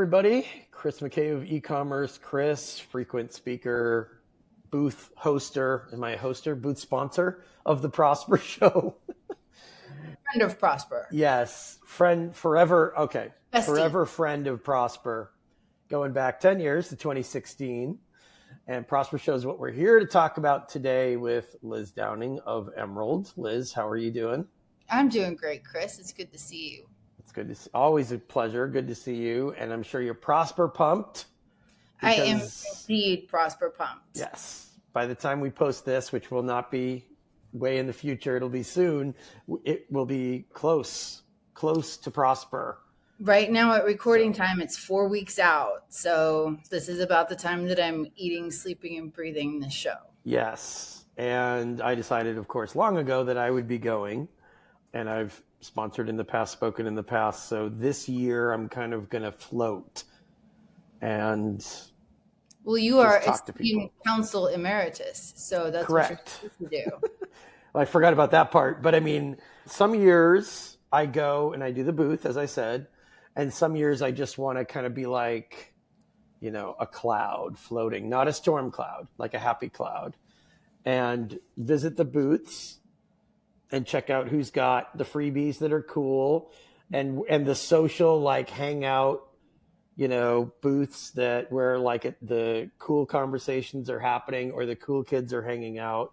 everybody. Chris McCabe of e-commerce. Chris, frequent speaker, booth hoster. Am I a hoster? Booth sponsor of the Prosper Show. Friend of Prosper. Yes. Friend forever. Okay. Bestie. Forever friend of Prosper. Going back 10 years to 2016. And Prosper Show is what we're here to talk about today with Liz Downing of Emerald. Liz, how are you doing? I'm doing great, Chris. It's good to see you. It's good to see. Always a pleasure. Good to see you. And I'm sure you're Prosper pumped. I am indeed Prosper pumped. Yes. By the time we post this, which will not be way in the future, it'll be soon, it will be close to Prosper. Right now at recording time, it's 4 weeks out. So this is about the time that I'm eating, sleeping, and breathing this show. Yes. And I decided, of course, long ago that I would be going. And I've sponsored in the past, spoken in the past. So this year I'm kind of going to float. And well, you are esteemed counsel emeritus. So that's correct. What you're supposed to do. Well, I forgot about that part. But I mean, some years I go and I do the booth, as I said. And some years I just want to kind of be like, you know, a cloud floating, not a storm cloud, like a happy cloud, and visit the booths and check out who's got the freebies that are cool and the social, like hangout, you know, booths that where like the cool conversations are happening or the cool kids are hanging out.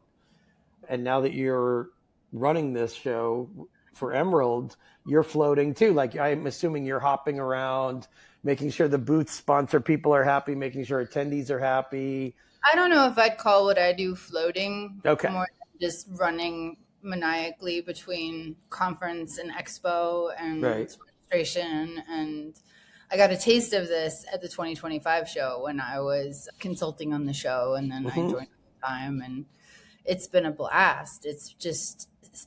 And now that you're running this show for Emerald, you're floating too. Like I'm assuming you're hopping around, making sure the booth sponsor people are happy, making sure attendees are happy. I don't know if I'd call what I do floating. Okay. More than just running maniacally between conference and expo and registration. And I got a taste of this at the 2025 show when I was consulting on the show, and then I joined the time, and it's been a blast. It's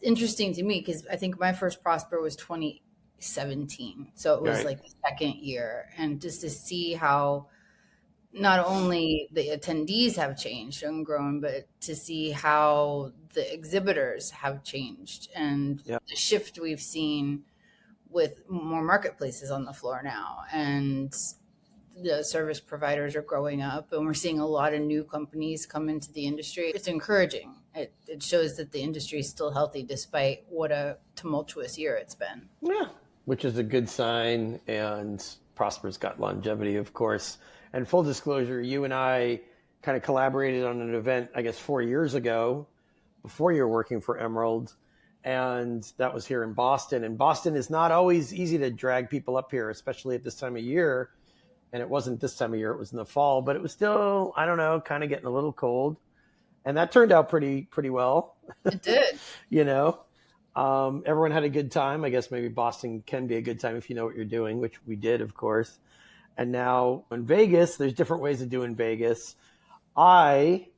interesting to me because I think my first Prosper was 2017. So it was like the second year. And just to see how not only the attendees have changed and grown, but to see how the exhibitors have changed and the shift we've seen with more marketplaces on the floor now. And the service providers are growing up, and we're seeing a lot of new companies come into the industry. It's encouraging. It shows that the industry is still healthy despite what a tumultuous year it's been. Yeah, which is a good sign. And Prosper's got longevity, of course. And full disclosure, you and I kind of collaborated on an event, I guess, 4 years ago, before you were working for Emerald. And that was here in Boston. And Boston is not always easy to drag people up here, especially at this time of year. And it wasn't this time of year, it was in the fall, but it was still, I don't know, kind of getting a little cold. And that turned out pretty well. It did. You know, everyone had a good time. I guess maybe Boston can be a good time if you know what you're doing, which we did, of course. And now in Vegas, there's different ways of doing Vegas. I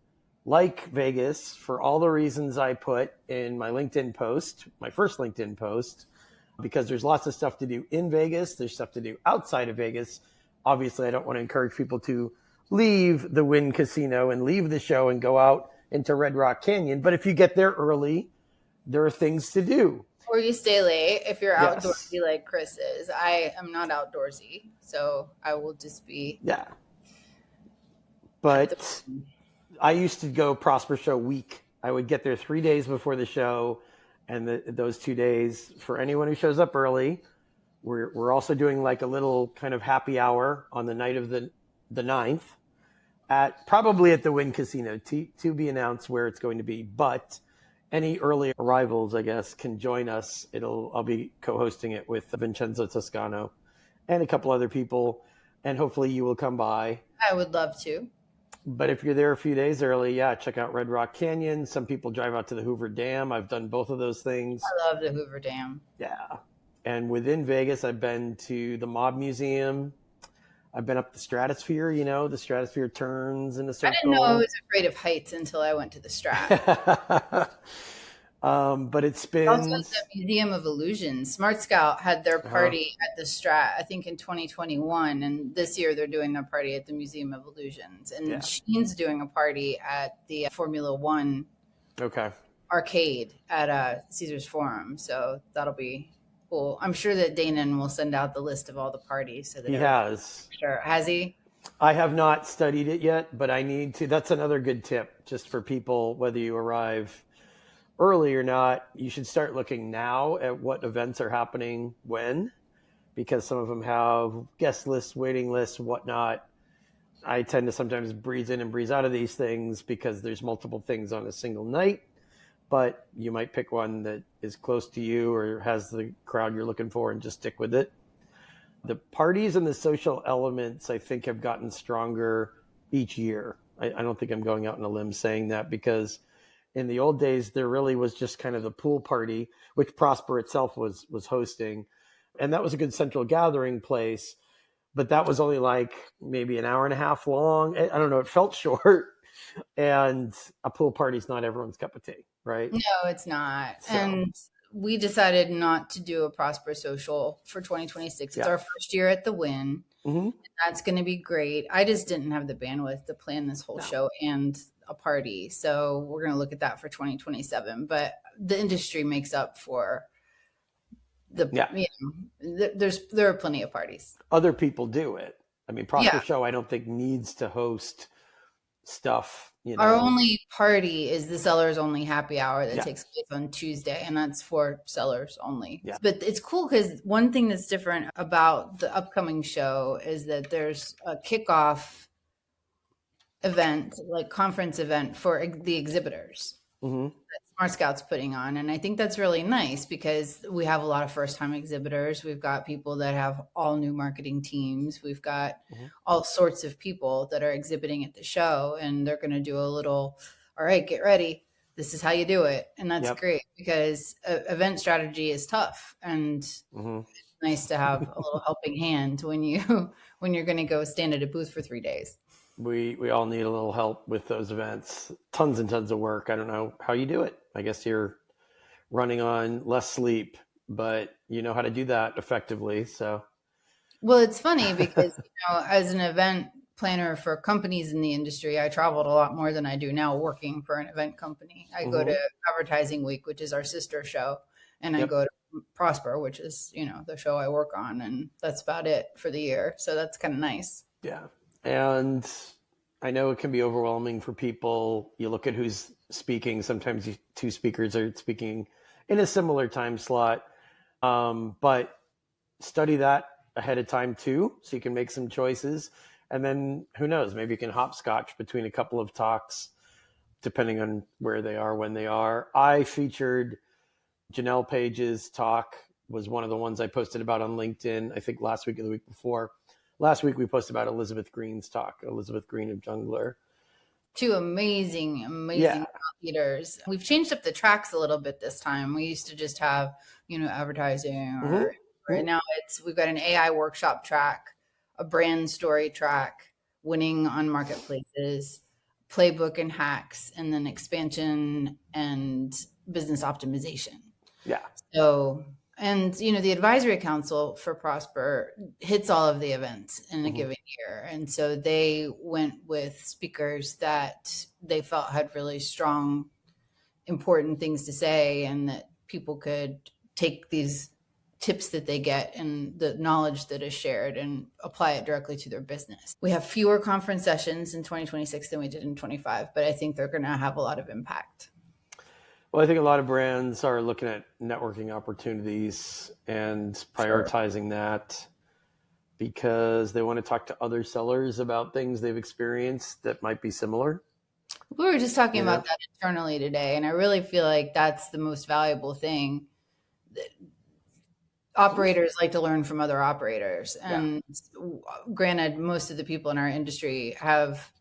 like Vegas for all the reasons I put in my LinkedIn post, my first LinkedIn post, because there's lots of stuff to do in Vegas. There's stuff to do outside of Vegas. Obviously, I don't want to encourage people to leave the Wynn Casino and leave the show and go out into Red Rock Canyon. But if you get there early, there are things to do. Or you stay late if you're outdoorsy like Chris is. I am not outdoorsy, so I will just be. Yeah. But I used to go Prosper Show week. I would get there 3 days before the show. And those 2 days, for anyone who shows up early, we're also doing like a little kind of happy hour on the night of the 9th at probably at the Wynn Casino to be announced where it's going to be. But any early arrivals, I guess, can join us. I'll be co-hosting it with Vincenzo Toscano and a couple other people, and hopefully you will come by. I would love to. But if you're there a few days early, check out Red Rock Canyon. Some people drive out to the Hoover Dam. I've done both of those things. I love the Hoover Dam. Yeah. And within Vegas, I've been to the Mob Museum. I've been up the Stratosphere, you know, the Stratosphere turns in a circle. I didn't know I was afraid of heights until I went to the Strat. But it's been... Also the Museum of Illusions. Smart Scout had their party at the Strat, I think in 2021. And this year they're doing their party at the Museum of Illusions. And Sheen's doing a party at the Formula One arcade at Caesars Forum. So Cool. I'm sure that Danon will send out the list of all the parties. So that he has. Sure. Has he? I have not studied it yet, but I need to. That's another good tip just for people, whether you arrive early or not. You should start looking now at what events are happening when, because some of them have guest lists, waiting lists, whatnot. I tend to sometimes breeze in and breeze out of these things because there's multiple things on a single night, but you might pick one that is close to you or has the crowd you're looking for and just stick with it. The parties and the social elements, I think, have gotten stronger each year. I don't think I'm going out on a limb saying that, because in the old days, there really was just kind of the pool party, which Prosper itself was hosting. And that was a good central gathering place. But that was only like maybe an hour and a half long. I don't know. It felt short. And a pool party's not everyone's cup of tea, right? No, it's not. So. And we decided not to do a Prosper Social for 2026. It's our first year at the Wynn. Mm-hmm. That's going to be great. I just didn't have the bandwidth to plan this whole show and a party. So we're going to look at that for 2027. But the industry makes up for there are plenty of parties. Other people do it. I mean, Prosper Show, I don't think needs to host stuff. Our only party is the sellers only happy hour that takes place on Tuesday, and that's for sellers only. Yeah. But it's cool because one thing that's different about the upcoming show is that there's a kickoff event, like conference event for the exhibitors. Mm-hmm. That Smart Scout's putting on. And I think that's really nice because we have a lot of first-time exhibitors. We've got people that have all new marketing teams. We've got all sorts of people that are exhibiting at the show, and they're going to do a little, all right, get ready. This is how you do it. And that's great because event strategy is tough. And it's nice to have a little helping hand when you're going to go stand at a booth for 3 days. We all need a little help with those events. Tons and tons of work. I don't know how you do it. I guess you're running on less sleep, but you know how to do that effectively. So, well, it's funny because as an event planner for companies in the industry, I traveled a lot more than I do now working for an event company. I go to Advertising Week, which is our sister show, and I go to Prosper, which is the show I work on, and that's about it for the year. So that's kind of nice. Yeah. And I know it can be overwhelming for people. You look at who's speaking. Sometimes two speakers are speaking in a similar time slot. But study that ahead of time too, so you can make some choices. And then who knows, maybe you can hopscotch between a couple of talks, depending on where they are, when they are. I featured Janelle Page's talk, was one of the ones I posted about on LinkedIn, I think last week or the week before. Last week, we posted about Elizabeth Green's talk, Elizabeth Green of Jungler. Two amazing leaders. We've changed up the tracks a little bit this time. We used to just have, advertising. Right now, we've got an AI workshop track, a brand story track, winning on marketplaces, playbook and hacks, and then expansion and business optimization. Yeah. So... And, the advisory council for Prosper hits all of the events in a given year. And so they went with speakers that they felt had really strong, important things to say, and that people could take these tips that they get and the knowledge that is shared and apply it directly to their business. We have fewer conference sessions in 2026 than we did in 25, but I think they're going to have a lot of impact. Well, I think a lot of brands are looking at networking opportunities and prioritizing that because they want to talk to other sellers about things they've experienced that might be similar. We were just talking about that internally today, and I really feel like that's the most valuable thing. Operators like to learn from other operators. And granted, most of the people in our industry have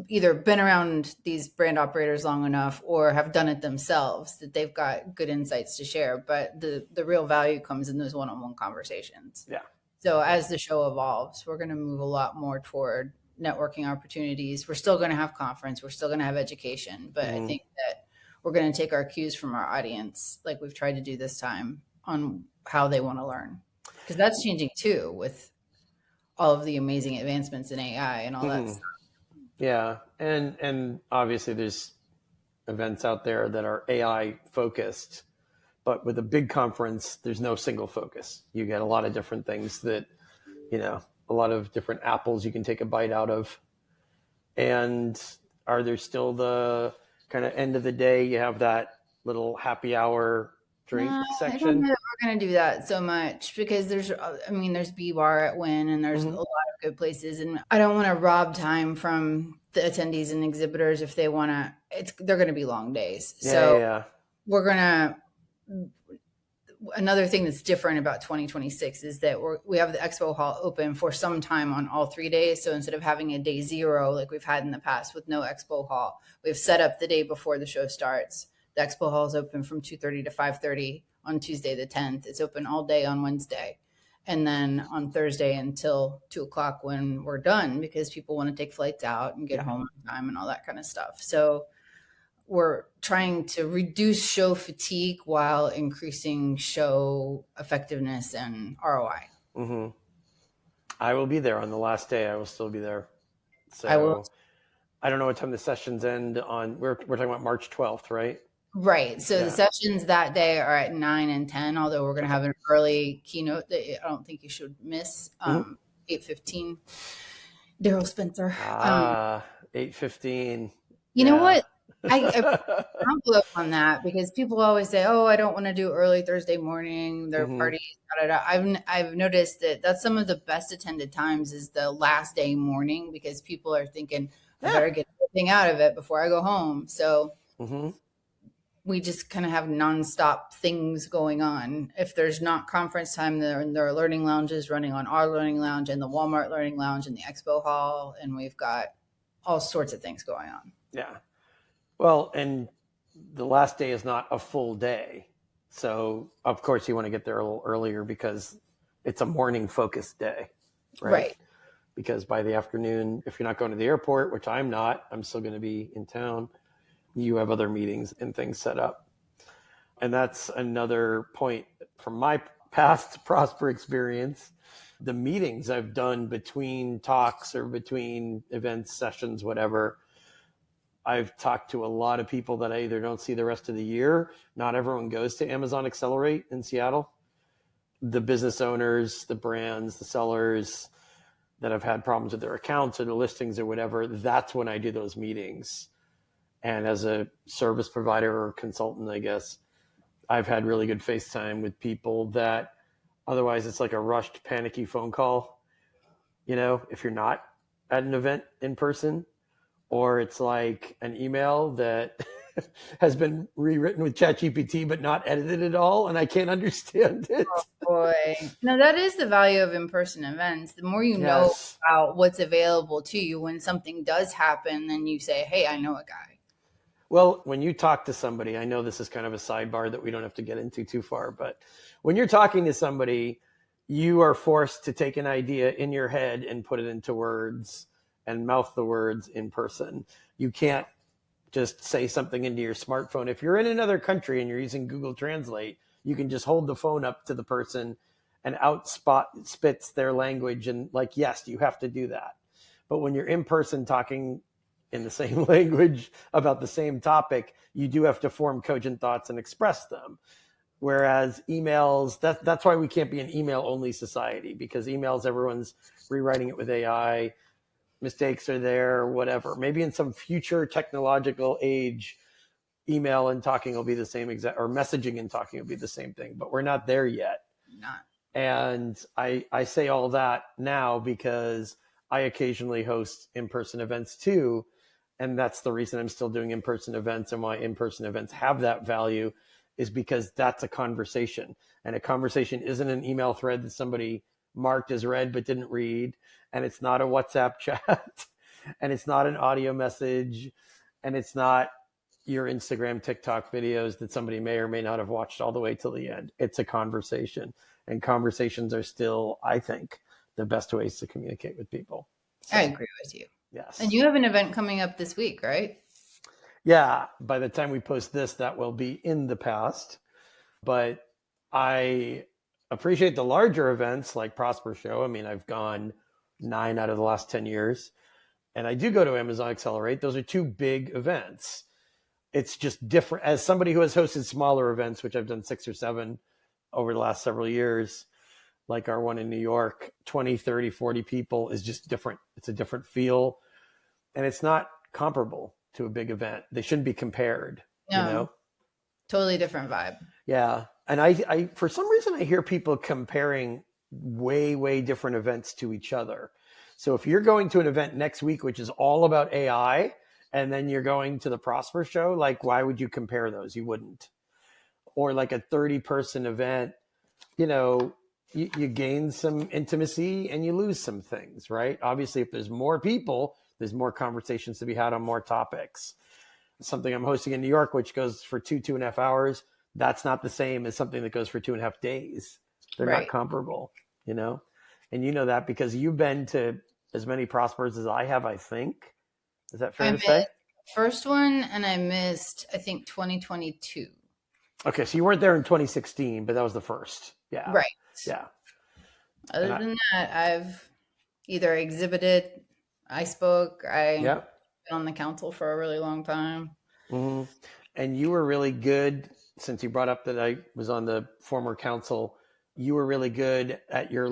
either been around these brand operators long enough or have done it themselves that they've got good insights to share. But the real value comes in those one-on-one conversations. Yeah. So as the show evolves, we're going to move a lot more toward networking opportunities. We're still going to have conference. We're still going to have education. But I think that we're going to take our cues from our audience, like we've tried to do this time, on how they want to learn. Because that's changing too with all of the amazing advancements in AI and all that stuff. Yeah, and obviously there's events out there that are AI focused, But with a big conference, there's no single focus. You get a lot of different things that, a lot of different apples you can take a bite out of. And are there still the kind of end of the day, you have that little happy hour drink I don't section? know that we're going to do that so much because there's B Bar at Wynn and there's a lot of good places. And I don't want to rob time from the attendees and exhibitors if they want to, they're going to be long days. So we're going to, another thing that's different about 2026 is that we have the expo hall open for some time on all 3 days. So instead of having a day 0 like we've had in the past with no expo hall, we've set up the day before the show starts. The expo hall is open from 2:30 to 5:30 on Tuesday the 10th. It's open all day on Wednesday, and then on Thursday until 2:00 when we're done, because people want to take flights out and get home on time and all that kind of stuff. So we're trying to reduce show fatigue while increasing show effectiveness and ROI. Mm-hmm. I will be there on the last day. I will still be there. So I will. I don't know what time the sessions end on. We're talking about March 12th, right? Right. So the sessions that day are at 9 and 10, although we're going to have an early keynote that I don't think you should miss. 8:15. Daryl Spencer. 8:15. You know what? I envelope on that because people always say, "Oh, I don't want to do early Thursday morning. Their parties." Da, da, da. I've noticed that that's some of the best attended times is the last day morning because people are thinking, "I better get everything out of it before I go home." So we just kind of have nonstop things going on. If there's not conference time, there are learning lounges running on our learning lounge and the Walmart learning lounge and the expo hall, and we've got all sorts of things going on. Yeah. Well, and the last day is not a full day. So, of course, you want to get there a little earlier because it's a morning focused day, right? Because by the afternoon, if you're not going to the airport, which I'm not, I'm still going to be in town, you have other meetings and things set up. And that's another point from my past Prosper experience. The meetings I've done between talks or between events, sessions, whatever, I've talked to a lot of people that I either don't see the rest of the year. Not everyone goes to Amazon Accelerate in Seattle. The business owners, the brands, the sellers that have had problems with their accounts or their listings or whatever, that's when I do those meetings. And as a service provider or consultant, I guess, I've had really good FaceTime with people that otherwise it's like a rushed, panicky phone call, if you're not at an event in person. Or it's like an email that has been rewritten with ChatGPT, but not edited at all. And I can't understand it. Oh, boy. No, that is the value of in-person events. The more you know about what's available to you when something does happen, then you say, hey, I know a guy. Well, when you talk to somebody, I know this is kind of a sidebar that we don't have to get into too far, but when you're talking to somebody, you are forced to take an idea in your head and put it into words and mouth the words in person. You can't just say something into your smartphone. If you're in another country and you're using Google Translate, you can just hold the phone up to the person and spits their language and yes, you have to do that. But when you're in person talking in the same language about the same topic, you do have to form cogent thoughts and express them. Whereas emails, that's why we can't be an email only society, because emails, everyone's rewriting it with AI. Mistakes are there, whatever. Maybe in some future technological age, email and talking will be the same or messaging and talking will be the same thing, but we're not there yet. Not. And I say all that now because I occasionally host in-person events too. And that's the reason I'm still doing in-person events, and why in-person events have that value is because that's a conversation. And a conversation isn't an email thread that somebody marked as read but didn't read. And it's not a WhatsApp chat, and it's not an audio message, and it's not your Instagram, TikTok videos that somebody may or may not have watched all the way till the end. It's a conversation, and conversations are still, I think, the best ways to communicate with people. So, I agree with you. Yes. And you have an event coming up this week, right? Yeah. By the time we post this, that will be in the past. But I appreciate the larger events like Prosper Show. I mean, I've gone 9 out of the last 10 years. And I do go to Amazon Accelerate. Those are 2 big events. it's just different. As somebody who has hosted smaller events, which I've done 6 or 7 over the last several years, like our one in New York, 20, 30, 40 people is just different. It's a different feel, and it's not comparable to a big event. They shouldn't be compared, No, totally different vibe. Yeah. And I, for some reason, I hear people comparing way, way different events to each other. So if you're going to an event next week, which is all about AI, and then you're going to the Prosper show, like, why would you compare those? You wouldn't. Or like a 30-person event, you gain some intimacy and you lose some things, right? Obviously, if there's more people, there's more conversations to be had on more topics. Something I'm hosting in New York, which goes for 2.5 hours, that's not the same as something that goes for 2.5 days. They're not comparable, and you know that because you've been to as many Prospers as I have, I think. Is that fair to say? First one, and I missed, I think, 2022. Okay, so you weren't there in 2016, but that was the first. Yeah. Right. Yeah. Other than that, I've either exhibited, I spoke, I've been on the council for a really long time. Mm-hmm. And you were really good, since you brought up that I was on the former council, you were really good at your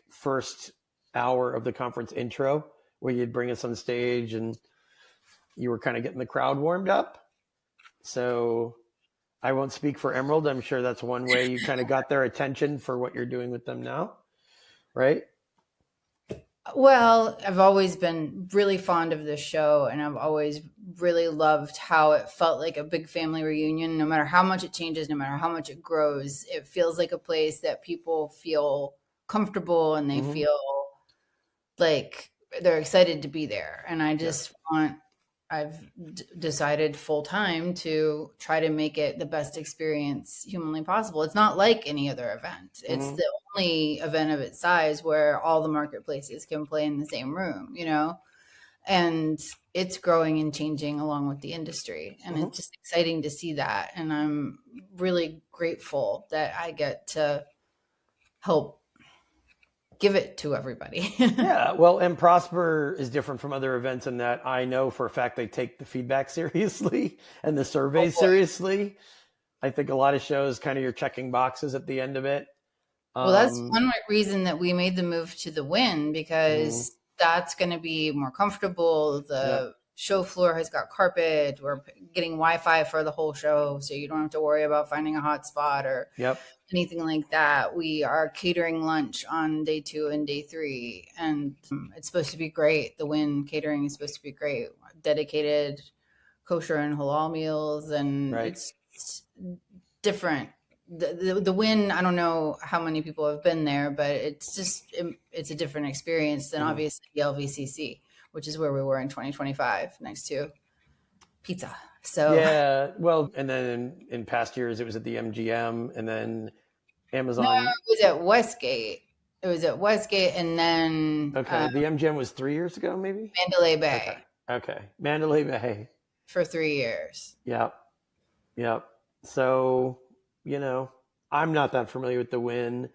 first hour of the conference intro, where you'd bring us on stage and you were kind of getting the crowd warmed up. So I won't speak for Emerald. I'm sure that's one way you kind of got their attention for what you're doing with them now, right? Well, I've always been really fond of this show, and I've always really loved how it felt like a big family reunion. No matter how much it changes, no matter how much it grows, it feels like a place that people feel comfortable and they feel like they're excited to be there. And I just I've decided full time to try to make it the best experience humanly possible. It's not like any other event. It's the only event of its size where all the marketplaces can play in the same room, and it's growing and changing along with the industry. And it's just exciting to see that. And I'm really grateful that I get to help give it to everybody. Yeah, well, and Prosper is different from other events in that I know for a fact they take the feedback seriously and the surveys seriously. I think a lot of shows kind of you're checking boxes at the end of it. Well, that's one reason that we made the move to the Win, because that's going to be more comfortable. The show floor has got carpet. We're getting Wi-Fi for the whole show, so you don't have to worry about finding a hot spot or anything like that. We are catering lunch on day 2 and day 3, and it's supposed to be great. The Win catering is supposed to be great. Dedicated kosher and halal meals, and it's different. The Win, I don't know how many people have been there, but it's a different experience than obviously the LVCC, which is where we were in 2025 next to pizza. So yeah, well, and then in past years it was at the MGM, and then Amazon. No, it was at Westgate. And then the MGM was 3 years ago, maybe Mandalay Bay. Okay, Mandalay Bay for 3 years. Yep. So I'm not that familiar with the Win,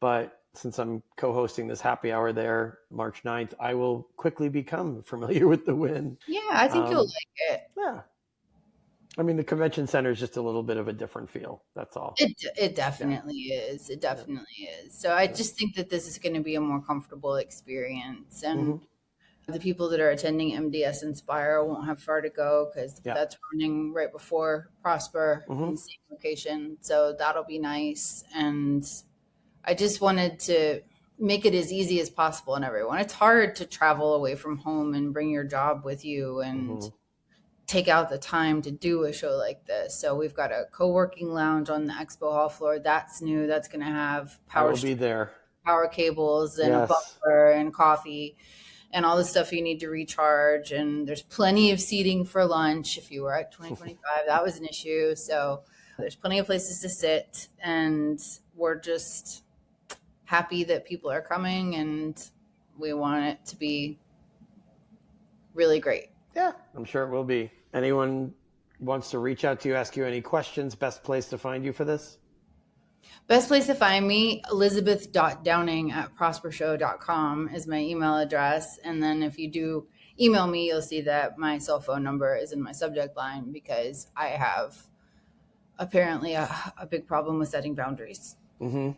but since I'm co-hosting this happy hour there March 9th, I will quickly become familiar with the Win. Yeah, I think you'll like it. Yeah. I mean, the convention center is just a little bit of a different feel. That's all. It definitely is. It definitely is. So I just think that this is going to be a more comfortable experience. And the people that are attending MDS Inspire won't have far to go because that's running right before Prosper in the same location. So that'll be nice. And I just wanted to make it as easy as possible on everyone. It's hard to travel away from home and bring your job with you and take out the time to do a show like this. So we've got a co-working lounge on the expo hall floor. That's new. That's going to have power cables and a buffer and coffee and all the stuff you need to recharge. And there's plenty of seating for lunch. If you were at 2025, that was an issue. So there's plenty of places to sit, and we're just happy that people are coming, and we want it to be really great. Yeah, I'm sure it will be. Anyone wants to reach out to you, ask you any questions, best place to find you for this? Best place to find me, elizabeth.downing@prospershow.com is my email address. And then if you do email me, you'll see that my cell phone number is in my subject line because I have apparently a big problem with setting boundaries. Mm-hmm.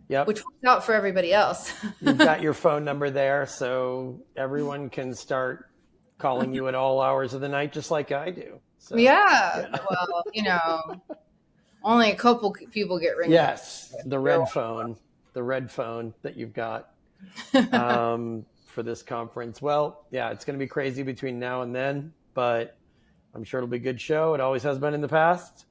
Yep. Which works out for everybody else. You've got your phone number there, so everyone can start calling you at all hours of the night, just like I do. So, yeah. Well, only a couple people get ringing. Yes, the red phone that you've got for this conference. Well, yeah, it's going to be crazy between now and then, but I'm sure it'll be a good show. It always has been in the past.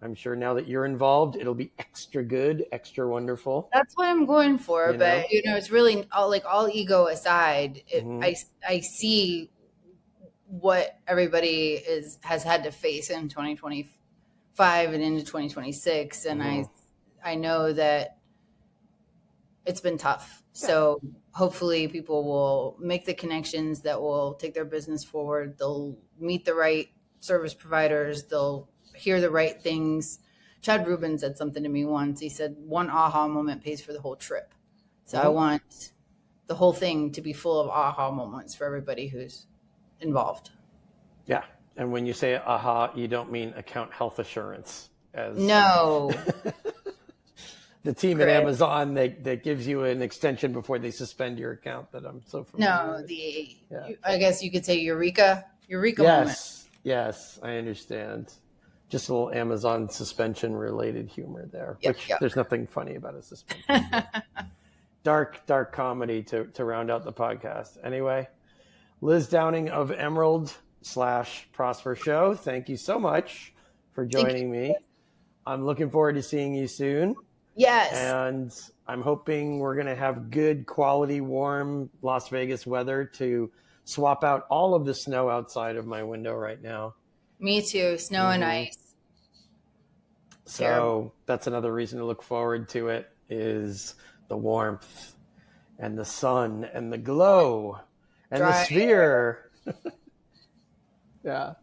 I'm sure now that you're involved, it'll be extra good, extra wonderful. That's what I'm going for. But, it's really all ego aside, I see what everybody has had to face in 2025 and into 2026. And I know that it's been tough. Yeah. So hopefully people will make the connections that will take their business forward. They'll meet the right service providers. They'll hear the right things. Chad Rubin said something to me once. He said, one aha moment pays for the whole trip. So I want the whole thing to be full of aha moments for everybody who's involved. Yeah. And when you say aha, you don't mean account health assurance. No. The team at Amazon that gives you an extension before they suspend your account that I'm so familiar with. I guess you could say Eureka moment. Yes, I understand. Just a little Amazon suspension related humor there, which there's nothing funny about a suspension. Dark comedy to round out the podcast. Anyway, Liz Downing of Emerald/Prosper Show, thank you so much for joining me. I'm looking forward to seeing you soon. Yes. And I'm hoping we're going to have good quality, warm Las Vegas weather to swap out all of the snow outside of my window right now. Me too. Snow and ice. So that's another reason to look forward to it is the warmth and the sun and the glow and the sphere. Yeah.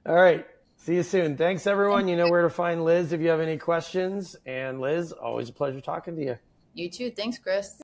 All right. See you soon. Thanks, everyone. You know where to find Liz if you have any questions. And Liz, always a pleasure talking to you. You too. Thanks, Chris.